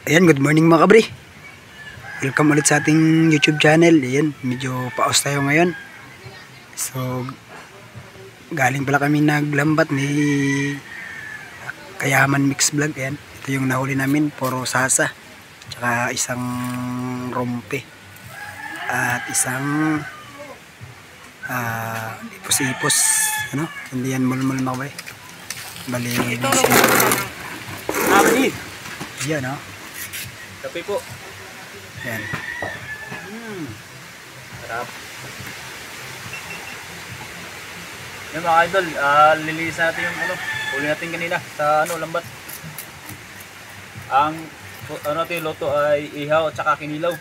Ayan, good morning mga kabri. Welcome ulit sa ating YouTube channel. Ayan, medyo paos tayo ngayon. So, galing pala kami naglambat ni Kayaman Mix Vlog. Ayan, ito yung nahuli namin, puro sasa. Tsaka isang rompe. At isang ipos-ipos. Ano? Hindi yan mulmul mga kabri. Bali, yan o. Kape po. Yan. Sarap. Yan mga idol, lilinis natin yung huli natin kanina sa lambat. Ang natin luto ay ihaw at saka kinilaw.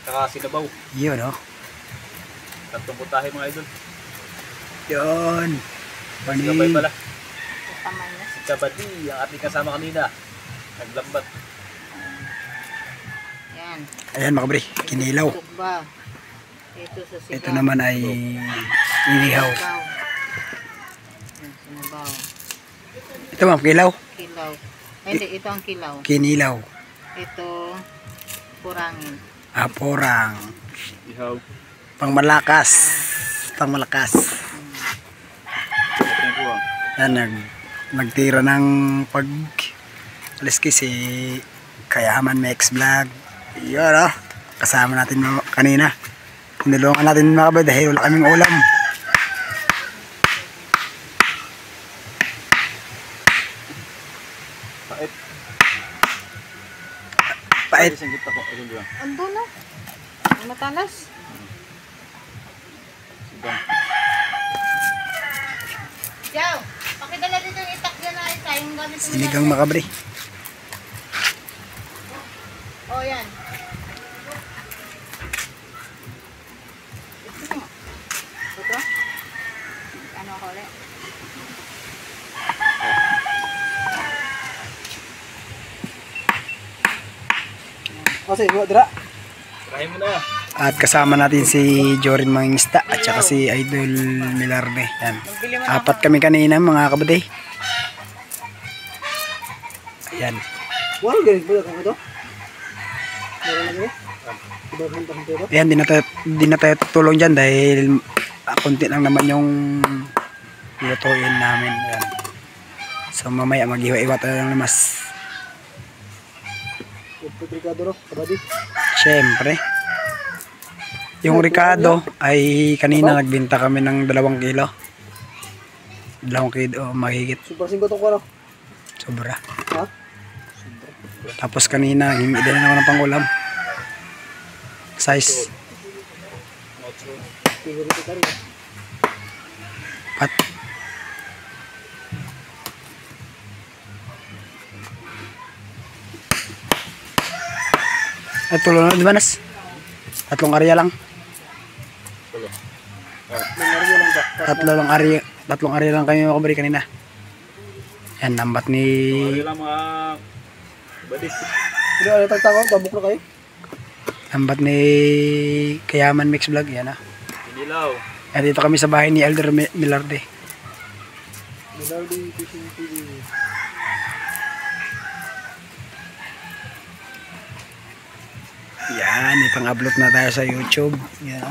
Saka sinabaw. Yun o. Tatlong putahe mga idol. Yun. Sinabay pala. Si Kabadi, ang ating kasama kanina. Naglambat. Yan. Ayan mga kabri, kinilaw. Tukba. Ito sa sigaw. Ito naman ay inihaw. Sinabaw. Yan, sinabaw. Ito ma'am, kilaw. Kilaw. Ay, hindi, ito ang kilaw. Kinilaw. Ito, purangin. Porang. Ihaw. Pangmalakas. Pangmalakas. Ito po. Yan, nagtira ng pag aliski si Kayaman Mix Vlog. Yun o. Kasama natin kanina. Tinulungan natin mga kabay dahil wala kaming ulam. Pait. Pait. Isang kita po. Ito doon. Ando no? Matalas. Sigang. Yaw, pakidala dito yung itak dyan na isa. Yung gamit mo. Sinigang mga kabri. O, yan. Ito? Ano ako ulit? Kasi, dra. Try mo na. At kasama natin si Jorin Mangista at saka si Idol Milarde. Yan. Apat kami kanina mga kabady. Ayan. Wala ganit ba kung ito? Ayan, di na tayo tutulong dyan dahil konti lang naman yung lutuin namin. Ayan. So mamaya mag-iwa-iwa tayo ng lamas. Ricardo, kabady. Siyempre. Yung Ricardo ay kanina nagbenta kami ng 2 kilo. 2 kilo mahigit. Super 5 itong kwaro. Sobra. Ha? Tapos kanina hingi din ako ng pangulam. Size. Tingnan dito ka rin. Pat. At tulo na, di ba Nas? 3 area lang. Nangyari mo lang ba? 3 area lang kami makabari kanina. Yan, lambat ni... Sorry lang mga buddy. Hindi ako natagtako, tabok na kayo. Lambat ni Kayaman Mix Vlog. Yan ah. Kinilaw. Yan, dito kami sa bahay ni Elder Milarde. Minardi Fishing TV. Yan, ipang-upload na tayo sa YouTube. Yan.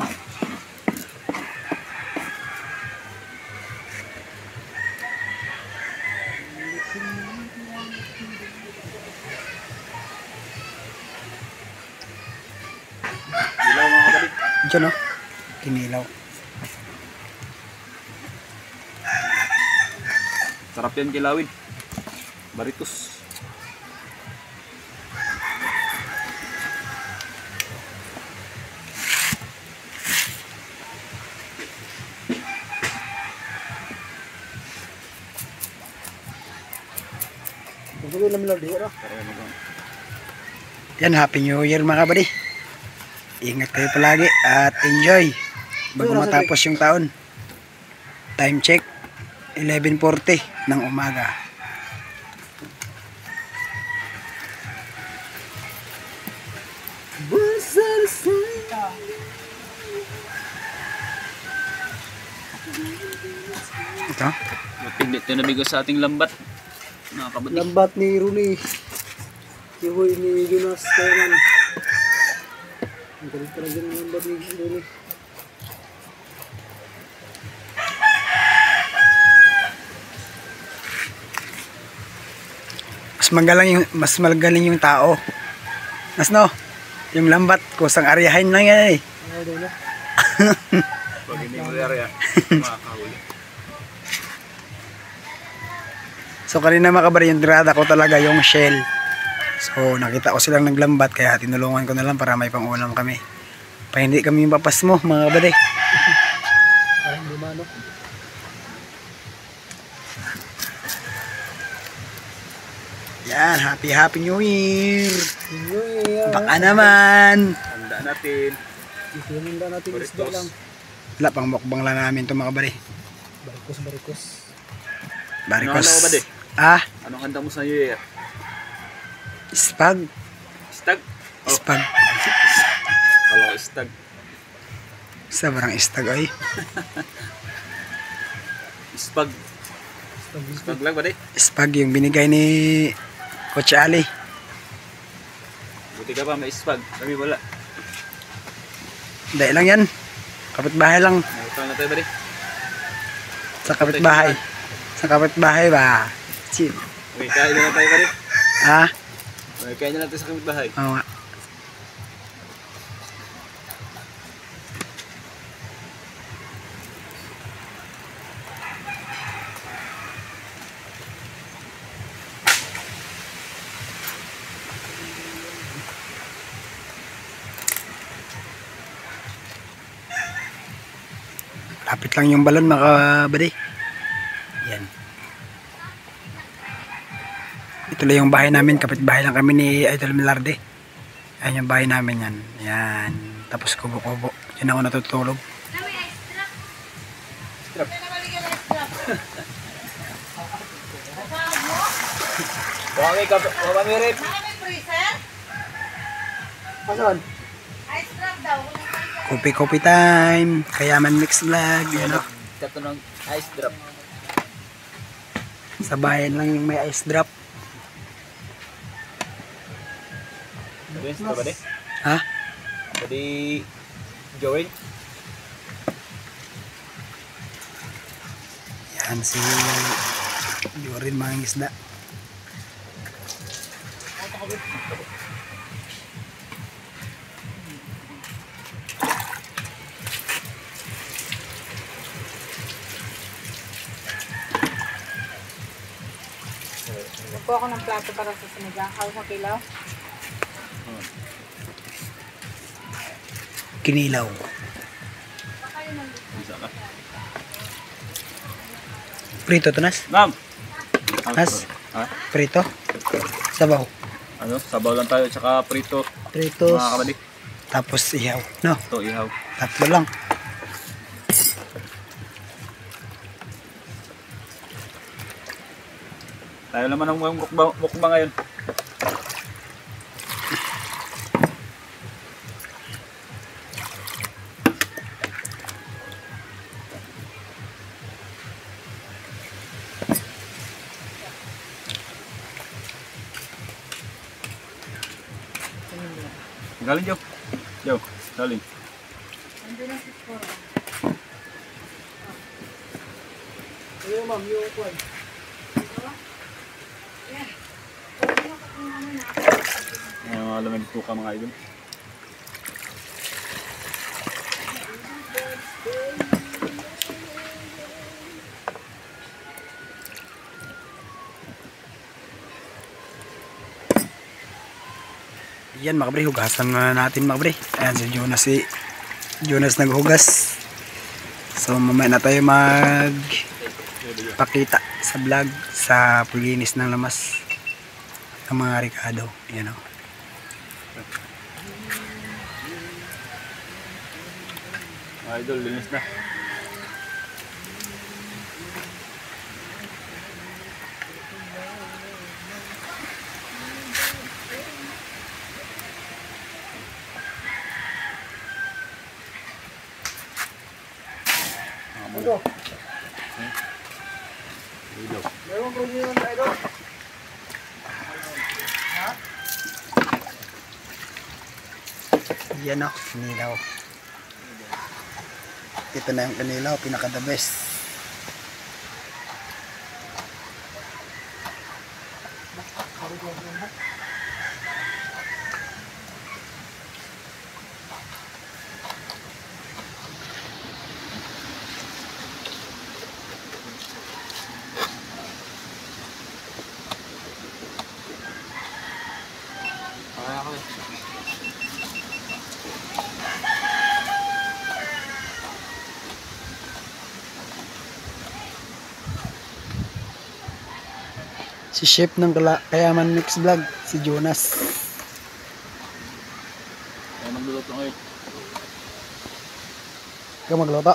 Kinilaw mga buddy. Diyan oh. Kinilaw. Sarap yan kilawin. Baritos. Gusto ko lang lang dito. Yan, Happy New Year mga kabady. Ingat kayo palagi at enjoy bago matapos yung taon. Time check 11:40 ng umaga. Ito. Matiglit na nabigo sa ating lambat. Mga kabady. Lambat ni Rooney. Tihoy ni Jonas Kayaman. Ang galing talaga ng number ni Jonas. Mas magaling yung tao. Mas no, yung lambat kusang aryahin lang yan eh. Ano daw na? Pag hindi mo area, makakahuli. So kanina mga kabari, yung tirada ko talaga yung shell. So nakita ko silang naglambat kaya tinulungan ko na lang para may pang-ulam kami. Pa hindi kami mapas mo mga kabari. Parang lumano. Yan, happy New Year! Yun, Baka naman! Handa natin. Itinunda natin isda lang. Barikos. Wala pang mukbang lang namin ito mga kabari. Barikos. Barikos. Ano ba de? Ah, Anong handa mo sa New Year? spag. Stag? Oh, Spag. kala ko stag. Sobrang istag ay. Spag. Spag lang ba de? Spag yung binigay ni Coach Ali. Buti ka pa may spag. Kami wala. Dahil lang yan. Kapitbahay lang. Nakita na tayo ba de? Sa kapitbahay. Sa kapitbahay ba? Chip. Okay, kain na lang tayo ba de? Ah, Okay, kain na lang tayo sa kapitbahay. oo nga. Lapit lang yung balon mga kabady. Yan. Ito lang yung bahay namin. Kapitbahay lang kami ni Idol Milarde. Yan yung bahay namin yan. Yan. Tapos kubo-kubo. Yan ako natutulog. Na may ice drop. Drop. Kaya naman yung ice drop. Kasama mo? Baka may rip. Baka may freezer? Asan? Ice drop daw. Kopi-kopi time. Kayaman Mix Vlog. Yan o. Ito ng ice drop. Sa bayan lang yung may ice drop. Ito ba de? Ha? Pwede join. Yan si Jorin mga isda. Nagpo ako ng plato para sa sinigang. Hawak sa kilaw. Kinilaw. Isa ka. Prito to nas? Ma'am! Nas? Ha? Prito? Sabaw. Ano? Sabaw lang tayo tsaka prito. Pritos. Mga kabady. Tapos ihaw. No? Ito, ihaw. Tatlo lang. Tayo naman ang mukbang ngayon. Galing, Joe. Joe, galing. Nandun na si Sporo. Ayun ma'am, yung kwan. Ayan, mga lamig po ka mga idol. Yan mga bre, hugasan na natin mga bre. Ayan si Jonas naghugas. So mamaya na tayo magpakita sa vlog sa paglinis ng lamas ng mga Ricardo. Yan o. Mga idol, linis na. Ano? Ilaw. Meron ko yun, idol. Yan o, kinilaw. Ito na yung kinilaw, pinaka the best. Si chef ng Kayaman Mix Vlog, si Jonas. Kaya magluluto ngayon. Ikaw magluto.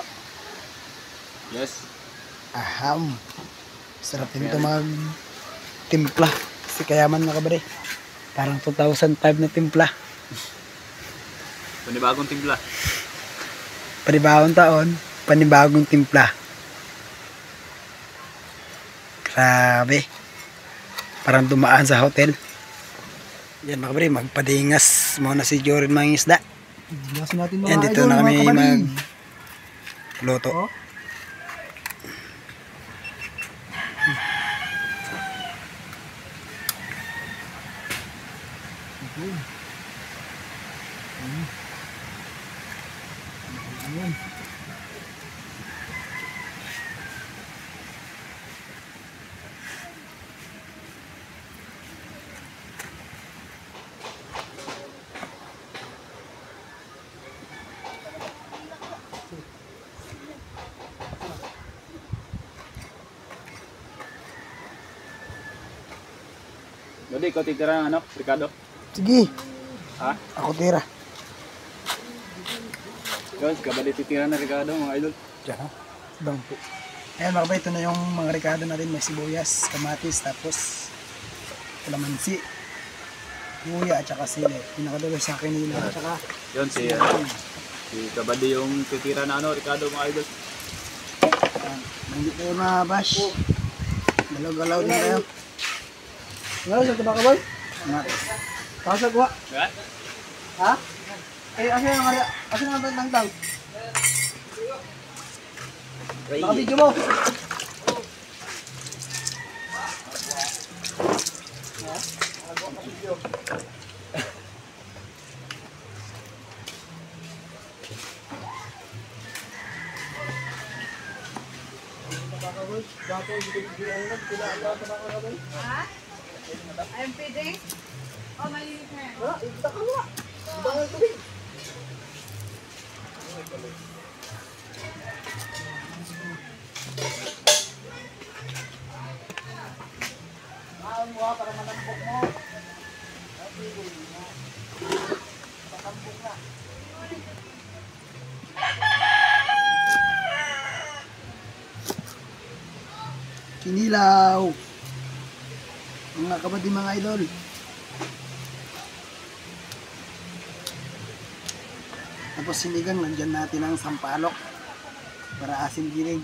Yes. Aham. Sarap din ito mag timpla. Si Kayaman mga kabare. Parang 2005 na timpla. Panibagong timpla. Panibagong taon, panibagong timpla. Grabe. Parang dumaan sa hotel. Yan mga kabare, magpadingas muna si Jorin mga isda. Lasin natin mga Yan, dito idol, na kami mga kabading. magluto. Oh. Ayan. Jadi, ikaw titira ng ano, Ricardo? Sige, Ha? ako tira. Ikaw, kabali titira ng Ricardo, mga idol. Diyan ha. Bang po. Ayan mga kabay, ito na yung mga rekado natin. May sibuyas, kamatis, tapos kalamansi, luya, at saka sili. Pinakadulo sa akin nila. At saka Yun, si kabali yung titira na ano, Ricardo, mga idol. hindi kayo mabash. Galaw-galaw din kayo. Ngayon, sa tabaka boy? Kamatis. Pasag wa. Ha? Ha? Eh, asa yung hari? Asa yung tang-tang? Baka video mo. I'm feeding. Oh, malinis na yan. Kinilaw. Mga kabady mga idol. Tapos sinigang, nandyan natin ang sampalok para asin ginig.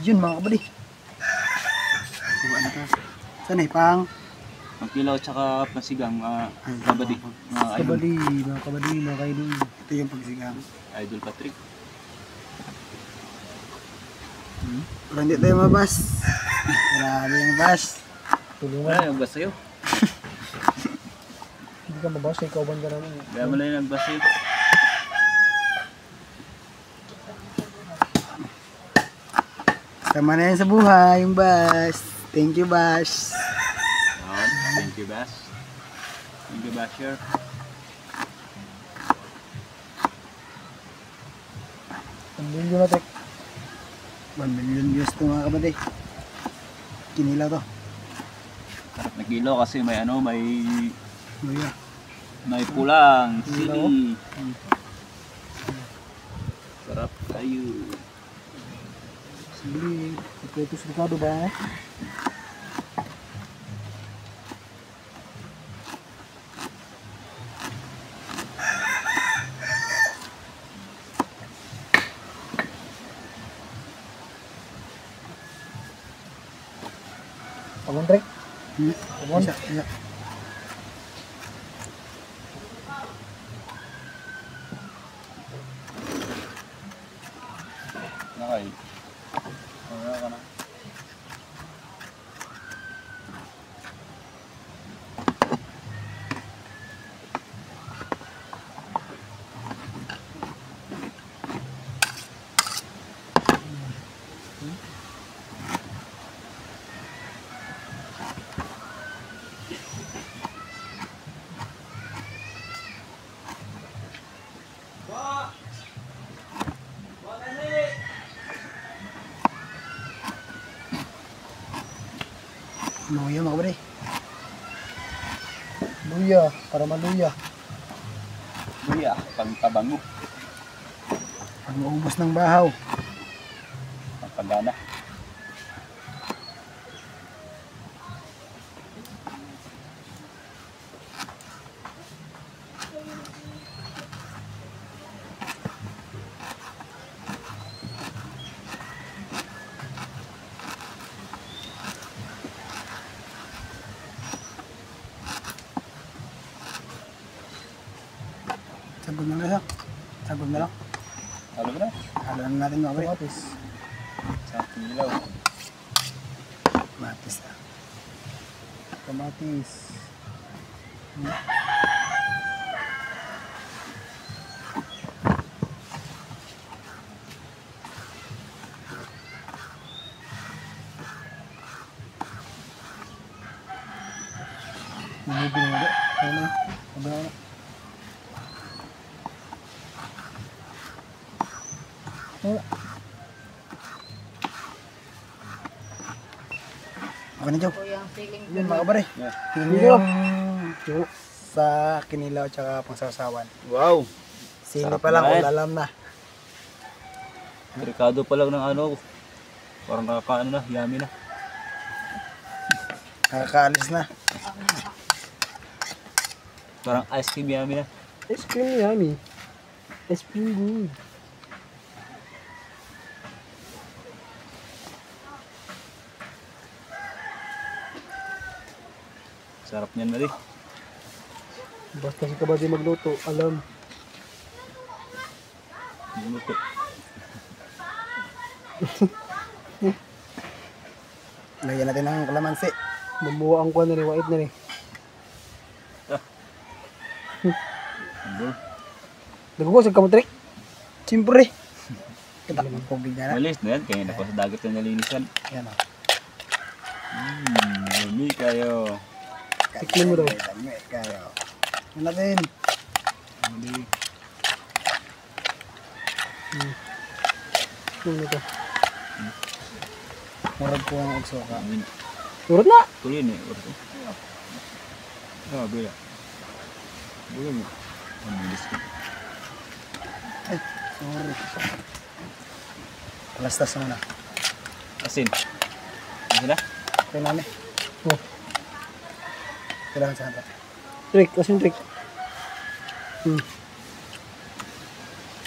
Yun mga kabady. Ano to? Saan eh, pang? Ang kilaw tsaka pasigang, kabadi. Mga idol. Kabali, mga kabali, mga kaidol. Ito yung pagsigang. Idol Patrick. Para hindi tayo mabas. Marami yung bas. Tulungan. Wala, yung basta yun. Hindi ka mabasa, ikaw ba ka naman? Kaya mo lang yung nagbasa yun. Tama na yan sa buhay, yung bas. Thank you, bas. Thank you, Bash. Thank you, Basher. Ang bilyo na tek. 1 million views to mga kabady. Kinilaw to. Sarap na kilo kasi may ano, Luya. may pulang sili. Sarap tayo. Sige, ito sa Ricardo ba? Paguntrek. Pamon. Isa. Nakay. Ano ka na? Luya mga kabady. Luya, para maluya. Kuya, pagpabango. Pag maubos ng bahaw. Pagpagana. Sagod na lang siya. Sagod na lang. Alam mo na? Halaan natin mga kabady. Kamatis. Sa kilaw. Matis na. Kamatis. Bumibili na ba? Ano na? Ano na? Wala. Okay na, Joe. Kuya, ang siling Yun mga kabady. Yeah. Yun Video. yung sa kinilaw tsaka pangsasawan. Wow! Sili Sarap pa lang, na yan. wala alam na. Trikado pa lang ng ano. Parang nakakaano na, yummy na. Nakakaalis na. Parang ice cream yummy na. Ice cream yummy. Ice cream good. Sarap niyan na rin. Basta si kabady magluto, alam. Lumuto. Lagyan natin ng kalamansi. Mamuha ang kuha na rin, wait na rin. Ano? Nagugos, nagkamutrek. Siyempre. Kita mo tubig na na. Malis na yan. Kaya na pa sa dagat na nalinisan. Yan o. Yummy kayo. Tikman mo daw. Dami kayo. Yan natin. Hindi. Ano na to? Murag po ang uksoka. Amin. Turot na! Tuloy na eh. Orto. Ah, bila. Bila mo. Ang bilis ko. Ay, sorry. Palastas muna. Asin. Ano sila? Okay namin. Oh, Kailangan sa handa. trick, asin trick.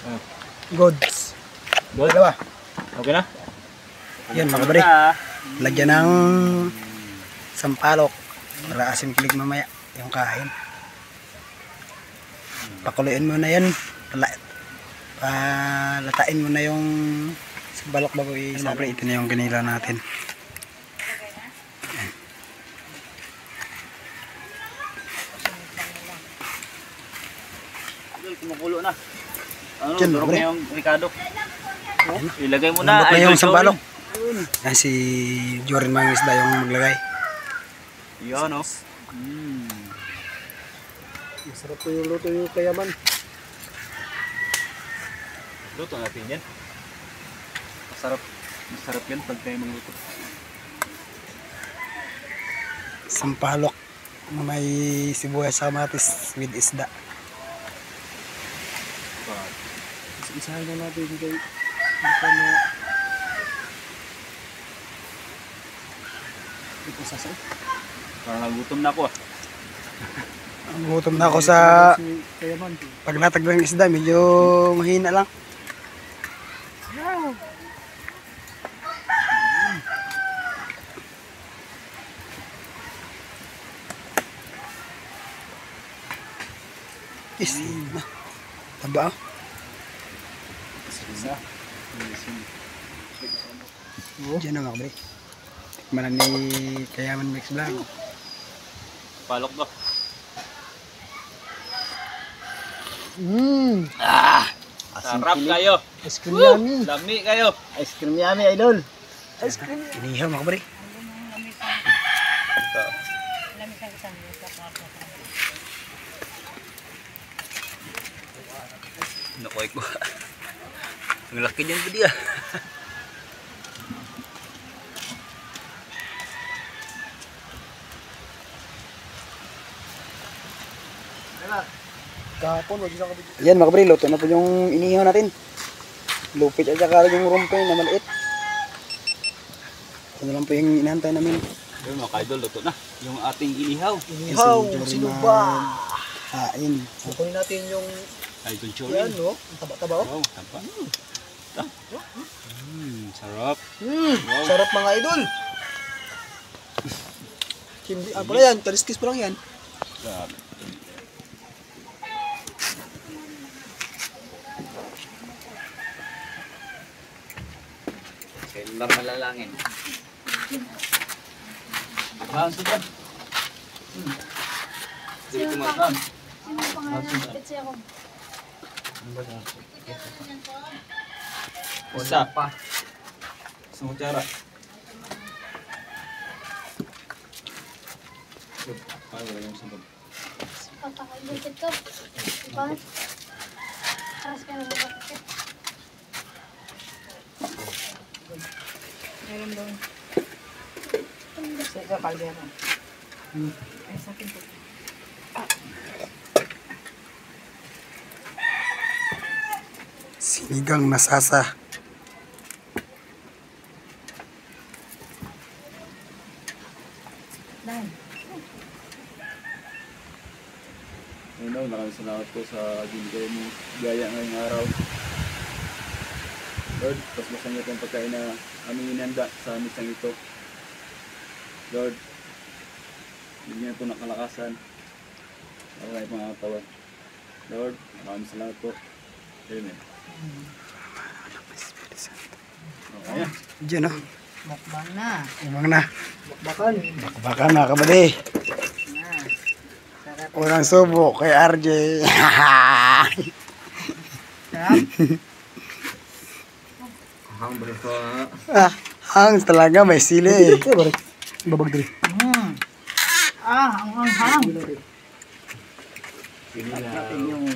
Ah. Goods. Good? Dalawa. Okay na? Yan mga kabady. Lagyan ng sampalok para asim kilig mamaya yung kain. Pakuluin mo na yan. Palatain mo na yung sampalok bago isabri. Ito na yung ginila natin. Kumukulo na. Ano, Diyan, durog pre. na yung Ricardo. Ilagay mo Lambot na. na Idol yung sampalok. Joey. Yan si Jorin Mangisda yung maglagay. Yan o. Masarap po yung luto yung kayaman. Luto natin yan. Masarap. Masarap yan pag tayo magluto. Sampalok na may sibuyas sa kamatis with isda. Isahan na natin kay isa na ito sasay. Parang nagutom na ako ah. Gutom na ako sa Si kayaman. paglatag ng isda, medyo mahina lang. Is, taba. Isa. Diyan na mga kabali. Tikman na ni Kayaman Mix Vlog. Palok ba? Sarap kayo. Ice cream yummy. Lami kayo. Ice cream yummy, idol. Ice cream. Inihaw mga kabali. Alam mo isang Nakoy ko. Ang laki niyan ba diya? Kahapon, wag isang kapit. Ayan mga kabali, luto na po yung inihaw natin. Lupit at saka yung rumpay na maliit. Ito na lang po yung inantay namin. Ayun mga kaidol, luto na. Yung ating inihaw. Ihaw, sinuba. Ayun. Kukunin natin yung, Ay, itong yan, chorin. no? Ang taba-taba, oh. Wow, tampa. Sarap. Wow. Sarap mga idol. Hindi, pala yan, kaliskis pa lang yan. Sarap. Sendar malalangin. Langsung kan? Jadi kumakan. Sino ang pangalan? Kasi ako. Isa pa. Semua cara. Ayo yang sambal. Papakaibukit ko. Diba? Paras ka na bukit. Meron doon. Sa kaldero. Ay, sa akin po. Sinigang na sasa. Dan. Ayun, maraming salamat po sa binigay mo gaya ngayong araw. Lord, pasmasan niyo itong pagkain na aming inanda sa misang ito. Lord, bigyan niyo po ng kalakasan. Okay, mga katawan. Lord, maraming salamat po. Amen. Okay. Diyan o. Mukbang na. Umang na. Bakbakan. Bakbakan mga kabali. Sarap. Unang subo kay RJ. Sarap. Hang talaga may sili. Babag dali. Ang hanghang. Pili natin yung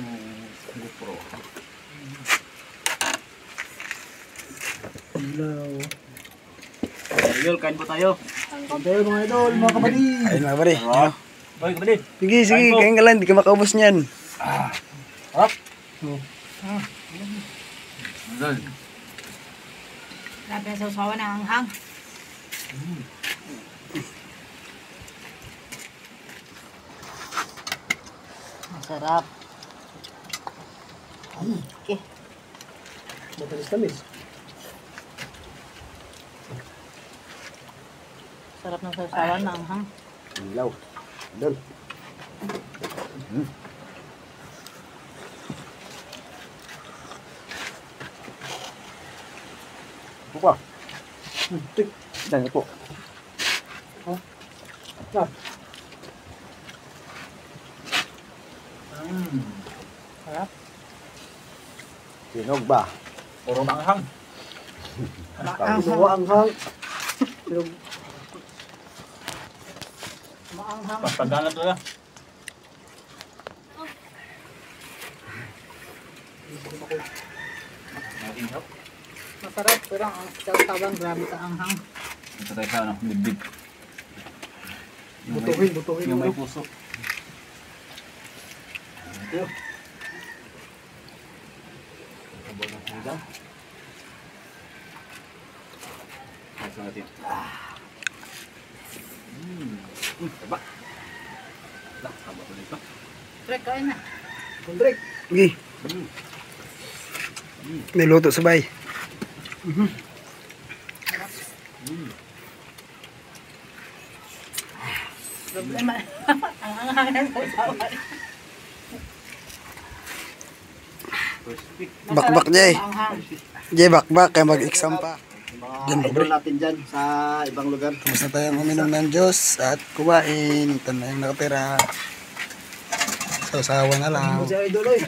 GoPro. Ilaw. Ayol, kain po tayo. Tayo mga idol, mga kapatid. Ayun mga kabali. Ayun, o. Boy, kapatid. Sige, sige. Kain ka lang. Hindi ka makaubos niyan. Dol. Grabe na sa usawa ng hanghang. Masarap. Okay. Matalis-tamis. Sarap ng sausawan ng hanghang. Ilaw. Idol. Buka. Tik. Diyan po. Ah. Sarap. Sinog ba? Puro manghang. Inuwa ang hang. Maanghang. Pagpagana to na. Masarap pero ang sausawan grabe ka anghang. Ito tayo sa ano, bibig. Butuhin. Yung may puso. Ito. Sabon ng hanggang. Pasok natin. Taba. Taba ko dito. Trek, kain na. Kondrek. Sige. Niluto sabay. Problema. Ang anghang ng sausawan. Bakbak, Jay. Jay, bakbak. Kaya mag-exam pa. Diyan, Mga idol natin dyan sa ibang lugar. Tapos na tayong uminom ng Diyos at kumain. Ito na yung nakatira. Sausawa na lang. Si idol eh.